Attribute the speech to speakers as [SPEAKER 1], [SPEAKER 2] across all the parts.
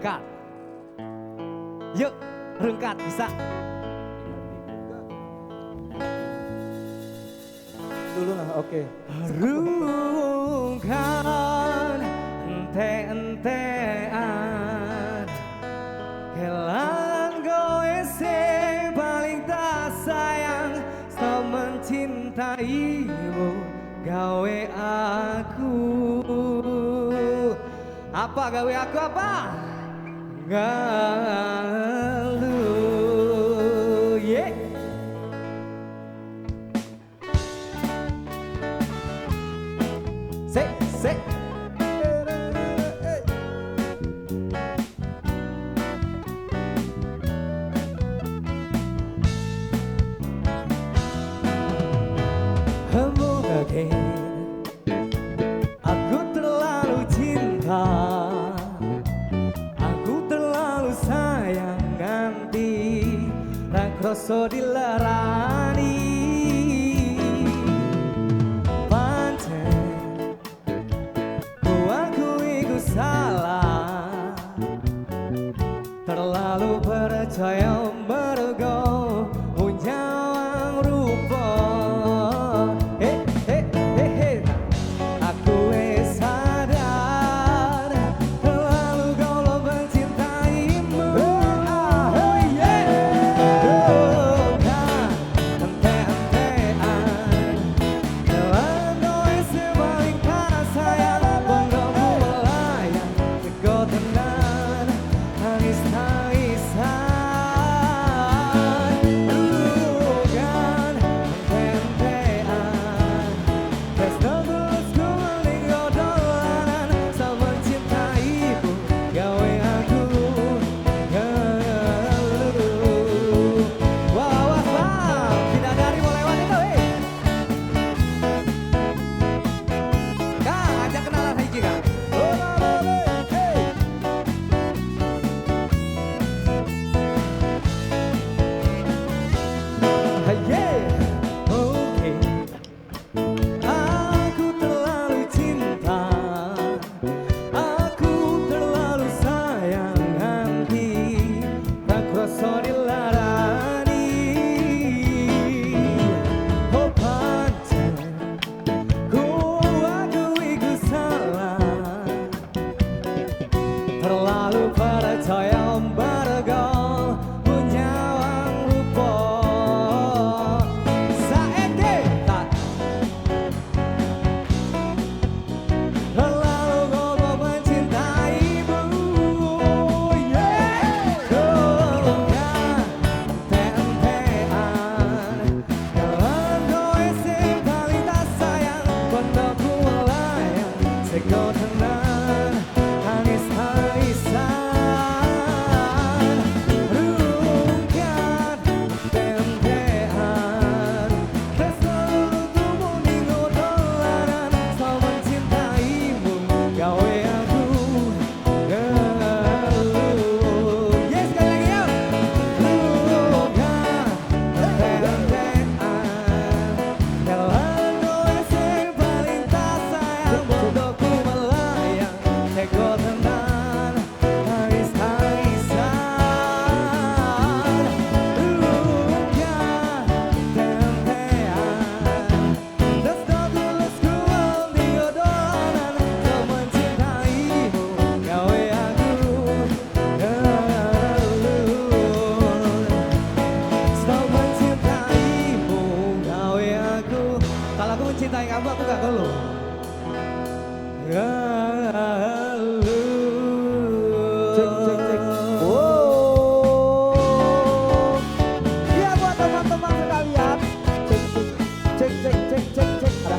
[SPEAKER 1] rengkat. Yuk, rengkat bisa.
[SPEAKER 2] Dulu lah, oke.
[SPEAKER 1] Rungkan ente-entean kelan goe sing paling tak sayang, tak mencintaimu gawe aku. Apa gawe aku apa? Ngalu, yeah. Sek, sek. Mungkin aku terlalu cinta, aku terlalu sayang nganti ra kroso dilarani. Pancen aku iku salah, terlalu percaya mergo unyawang rupa. Aku sadar terlalu galau mencintaimu. Oh yeah. Bukan ente-entean, kelan goe sebaling karena sayang, banggaku melayang tego tenan tangis-tangisan. Bukan ente-entean, tresno tulusku melinggo dolanan, tak mencintaimu gawe aku ngeluh. Wah wah wah, bidadari mau lewat itu Kang, ajak kenalan hiji Kang. Oh lalala, hey. Hey yeah, oke. Aku terlalu cinta, aku terlalu sayang nganti tak kroso dilarani. Oh pancen aku iku salah, terlalu percaya mergo punyawang rupa. Saiki tak terlalu goblok mencintaimu, yeah. Bukan ente-entean, kelan goe sing paling tak sayang, bendoku melayang sego tenan tangis-tangisan. Rungkat ente-entean, tresno luluhku melinggo dolanan, tak mencintaimu gawe aku ngeluh. Yes, sekali lagi yuk. Rungkat ente-entean, kelan goe sing paling tak sayang, bendoku melayang tego tenan tangis-tangisan. Rungkat ente-entean, tresno tulusku melinggo dolanan, tak mencintaimu gawe aku ngeluh. Tak mencintaimu gawe aku. Kalau aku mencintai kamu, aku gak ngeluh. Ngeluh.
[SPEAKER 2] Cek, cek, cek. Wow. Iya buat teman-teman sekalian. Cek, cek, cek, cek, cek, cek, cek. Ada.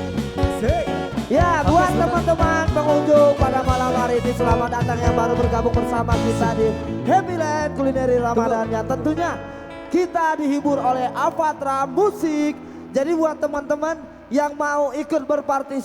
[SPEAKER 1] Sik.
[SPEAKER 2] Ya buat
[SPEAKER 1] Oke,
[SPEAKER 2] teman-teman pengunjung pada malam hari ini, selamat datang yang baru bergabung bersama kita di Happy Land Kulineri Ramadan. Yang tentunya kita dihibur oleh Avatra Musik. Jadi buat teman-teman yang mau ikut berpartisipasi